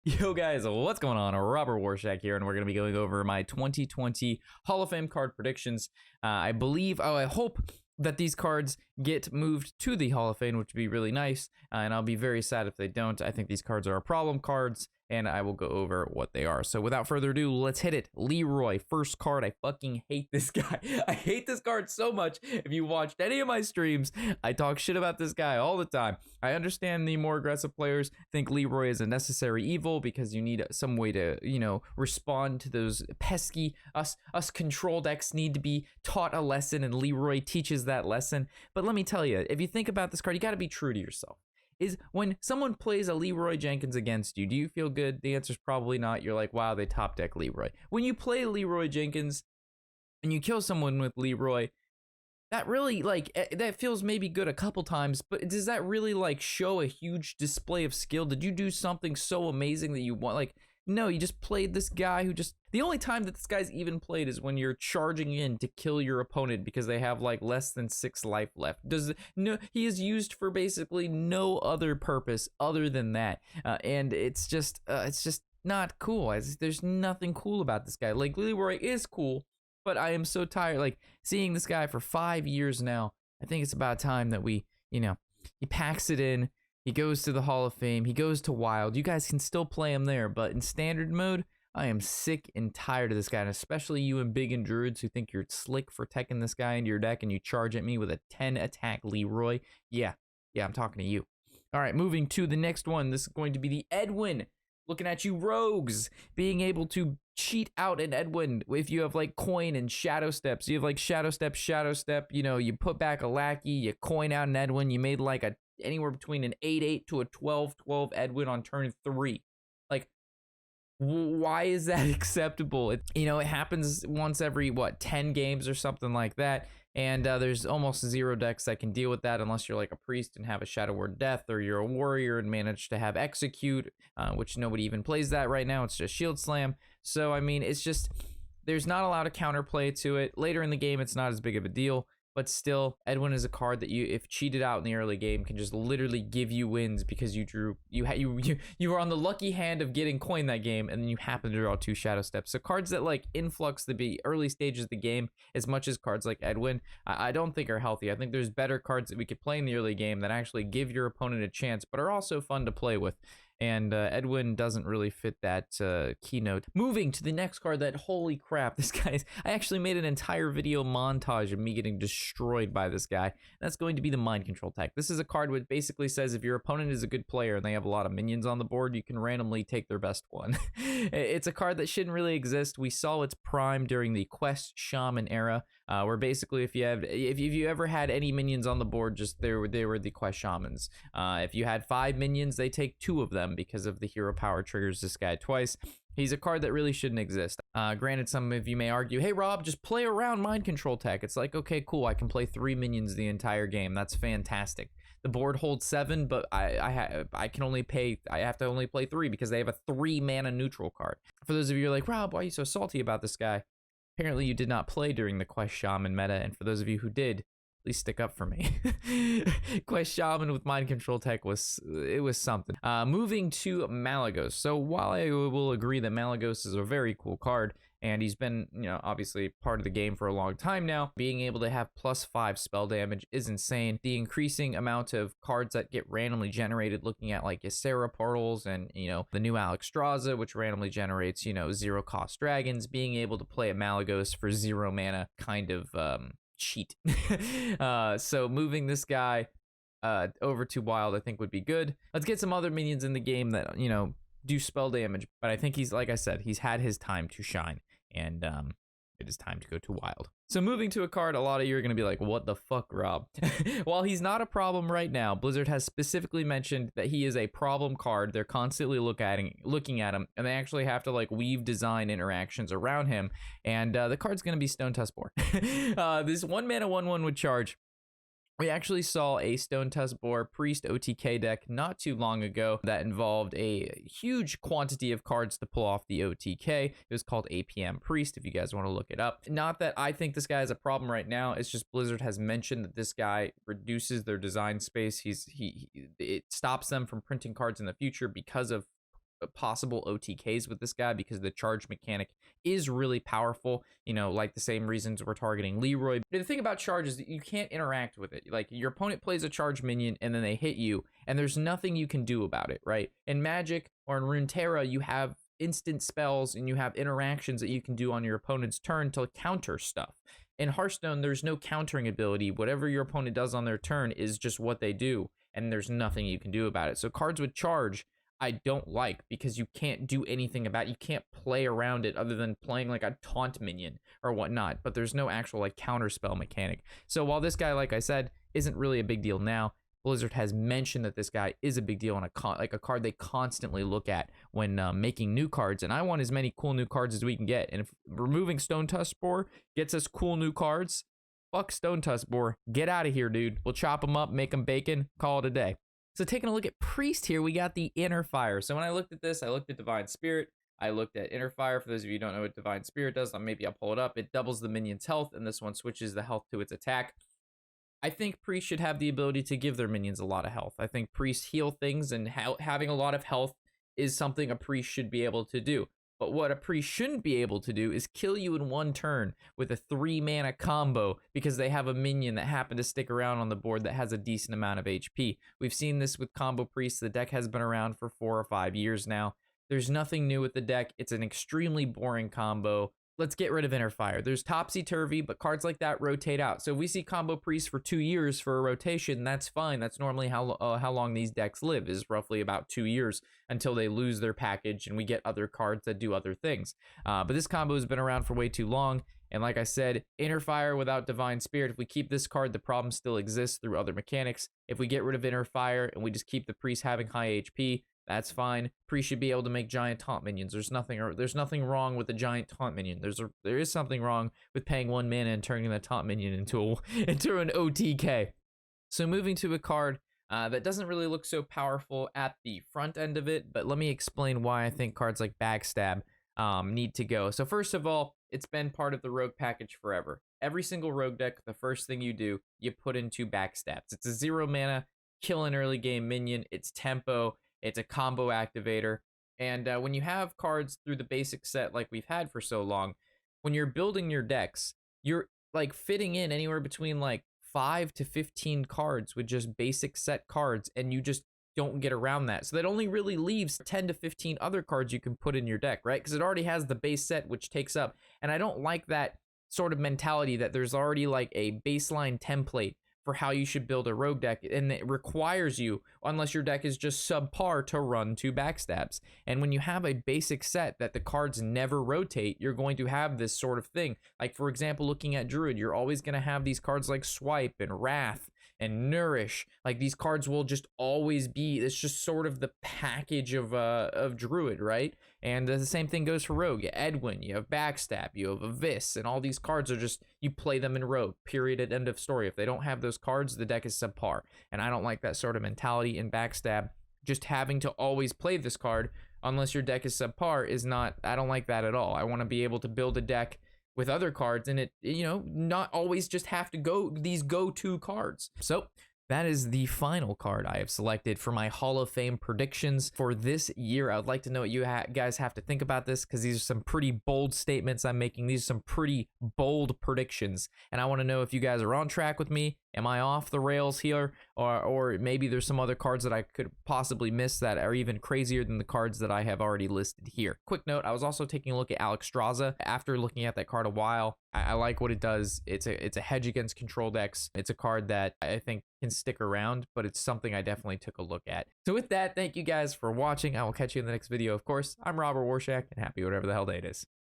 Yo guys, what's going on? Robert Warshak here, and we're going to be going over my 2020 Hall of Fame card predictions. I hope that these cards get moved to the Hall of Fame, which would be really nice, and I'll be very sad if they don't. I think these cards are problem cards, and I will go over what they are. So without further ado, let's hit it. Leroy, first card. I fucking hate this guy. I hate this card so much. If you watched any of my streams, I talk shit about this guy all the time. I understand the more aggressive players think Leroy is a necessary evil because you need some way to, respond to those pesky, us control decks need to be taught a lesson, and Leroy teaches that lesson. But let me tell you, if you think about this card, you got to be true to yourself. Is when someone plays a Leroy Jenkins against you, do you feel good? The answer is probably not. You're like, wow, they top deck Leroy. When you play Leroy Jenkins and you kill someone with Leroy, that really, that feels maybe good a couple times, but does that really, show a huge display of skill? Did you do something so amazing that you want, no, you just played this guy who the only time that this guy's even played is when you're charging in to kill your opponent because they have, less than 6 life left. He is used for basically no other purpose other than that, and it's just not cool. There's nothing cool about this guy. Leroy is cool, but I am so tired, seeing this guy for 5 years now. I think it's about time that we, he packs it in. He goes to the Hall of Fame. He goes to Wild. You guys can still play him there, but in standard mode, I am sick and tired of this guy, and especially you and Big and Druids who think you're slick for teching this guy into your deck and you charge at me with a 10 attack Leroy. Yeah, I'm talking to you. All right, moving to the next one. This is going to be the Edwin. Looking at you rogues, being able to cheat out an Edwin if you have coin and shadow steps. You have shadow step, you put back a lackey, you coin out an Edwin, you made anywhere between an 8-8 to a 12-12 Edwin on turn 3. Why is that acceptable? It happens once every 10 games or something like that. And there's almost 0 decks that can deal with that unless you're a priest and have a Shadow Word Death, or you're a warrior and manage to have Execute, which nobody even plays that right now. It's just Shield Slam. So, I mean, it's just, there's not a lot of counterplay to it. Later in the game, it's not as big of a deal. But still, Edwin is a card that if cheated out in the early game, can just literally give you wins because you were on the lucky hand of getting coin that game, and then you happen to draw 2 shadow steps. So cards that influx the early stages of the game as much as cards like Edwin, I don't think are healthy. I think there's better cards that we could play in the early game that actually give your opponent a chance, but are also fun to play with. And Edwin doesn't really fit that keynote. Moving to the next card that, holy crap, this guy's, I actually made an entire video montage of me getting destroyed by this guy. That's going to be the Mind Control tech. This is a card which basically says if your opponent is a good player and they have a lot of minions on the board, you can randomly take their best one. It's a card that shouldn't really exist. We saw its prime during the Quest Shaman era, where basically if you ever had any minions on the board, they were the Quest Shamans. If you had 5 minions, they take 2 of them because of the hero power triggers this guy twice. He's a card that really shouldn't exist. Granted, some of you may argue, hey Rob, just play around Mind Control tech. It's okay, cool, I can play 3 minions the entire game. That's fantastic. The board holds 7, but I have to only play 3 because they have a 3 mana neutral card. For those of you who are like, Rob, why are you so salty about this guy? Apparently you did not play during the Quest Shaman meta, and for those of you who did, please stick up for me. Quest Shaman with Mind Control tech was something. Moving to Malygos. So while I will agree that Malygos is a very cool card, and he's been, obviously part of the game for a long time now, being able to have +5 spell damage is insane. The increasing amount of cards that get randomly generated, looking at Ysera portals and, the new Alexstrasza, which randomly generates, 0 cost dragons, being able to play a Malygos for 0 mana kind of cheat. So moving this guy over to Wild I think would be good. Let's get some other minions in the game that do spell damage, but I think he's, like I said, he's had his time to shine, and it is time to go to Wild. So moving to a card, a lot of you are going to be like, what the fuck, Rob? While he's not a problem right now, Blizzard has specifically mentioned that he is a problem card. They're constantly looking at him, and they actually have to weave design interactions around him, and the card's going to be Stone Tusk Boar. This 1 mana 1/1 would charge. We actually saw a Stone Tusk Boar Priest OTK deck not too long ago that involved a huge quantity of cards to pull off the OTK. It was called APM Priest, if you guys want to look it up. Not that I think this guy is a problem right now, it's just Blizzard has mentioned that this guy reduces their design space. It stops them from printing cards in the future because of possible OTKs with this guy because the charge mechanic is really powerful, you know, like the same reasons we're targeting Leroy. But the thing about charge is that you can't interact with it. Like, your opponent plays a charge minion and then they hit you, and there's nothing you can do about it, right? In Magic or in Runeterra, you have instant spells and you have interactions that you can do on your opponent's turn to counter stuff. In Hearthstone, there's no countering ability. Whatever your opponent does on their turn is just what they do, and there's nothing you can do about it. So cards with charge, I don't like, because you can't do anything about it. You can't play around it other than playing like a taunt minion or whatnot, but there's no actual like counter spell mechanic. So while this guy, like I said, isn't really a big deal now, Blizzard has mentioned that this guy is a big deal and like a card they constantly look at when making new cards. And I want as many cool new cards as we can get. And if removing Stone Tusk Boar gets us cool new cards, fuck Stone Tusk Boar. Get out of here, dude. We'll chop them up, make them bacon, call it a day. So taking a look at Priest here, we got the Inner Fire. So when I looked at this, I looked at Divine Spirit. I looked at Inner Fire. For those of you who don't know what Divine Spirit does, maybe I'll pull it up. It doubles the minion's health, and this one switches the health to its attack. I think priests should have the ability to give their minions a lot of health. I think priests heal things, and having a lot of health is something a priest should be able to do. But what a priest shouldn't be able to do is kill you in one turn with a 3-mana combo because they have a minion that happened to stick around on the board that has a decent amount of HP. We've seen this with combo priests. The deck has been around for 4 or 5 years now. There's nothing new with the deck. It's an extremely boring combo. Let's get rid of Inner Fire. There's topsy-turvy, but cards like that rotate out. So if we see combo priests for 2 years for a rotation, that's fine. That's normally how long these decks live, is roughly about 2 years until they lose their package and we get other cards that do other things. But this combo has been around for way too long. And like I said, Inner Fire without Divine Spirit, if we keep this card, the problem still exists through other mechanics. If we get rid of Inner Fire and we just keep the priest having high HP, that's fine. Priest should be able to make giant taunt minions. There's nothing wrong with a giant taunt minion. There is something wrong with paying 1 mana and turning that taunt minion into an OTK. So moving to a card that doesn't really look so powerful at the front end of it, but let me explain why I think cards like Backstab need to go. So first of all, it's been part of the rogue package forever. Every single rogue deck, the first thing you do, you put into Backstabs. It's a 0 mana, kill an early game minion. It's tempo. It's a combo activator. And when you have cards through the basic set like we've had for so long, when you're building your decks, you're like fitting in anywhere between like 5 to 15 cards with just basic set cards, and you just don't get around that. So that only really leaves 10 to 15 other cards you can put in your deck, right? Because it already has the base set, which takes up. And I don't like that sort of mentality that there's already like a baseline template for how you should build a rogue deck, and it requires you, unless your deck is just subpar, to run 2 Backstabs. And when you have a basic set that the cards never rotate, you're going to have this sort of thing. Like, for example, looking at Druid, you're always going to have these cards like Swipe and Wrath and Nourish. Like, these cards will just always be, it's just sort of the package of Druid, right? And the same thing goes for Rogue. You have Edwin, you have Backstab, you have Abyss, and all these cards are just, you play them in Rogue, period, at end of story. If they don't have those cards, the deck is subpar. And I don't like that sort of mentality in Backstab. Just having to always play this card, unless your deck is subpar, is not, I don't like that at all. I want to be able to build a deck with other cards and it, you know, not always just have to go these go-to cards. So that is the final card I have selected for my Hall of Fame predictions for this year. I would like to know what you guys have to think about this, because these are some pretty bold statements I'm making. These are some pretty bold predictions, and I want to know if you guys are on track with me. Am I off the rails here? Or maybe there's some other cards that I could possibly miss that are even crazier than the cards that I have already listed here. Quick note, I was also taking a look at Alexstrasza. After looking at that card a while, I like what it does. It's a hedge against control decks. It's a card that I think can stick around, but it's something I definitely took a look at. So with that, thank you guys for watching. I will catch you in the next video, of course. I'm Robert Warshak, and happy whatever the hell day it is.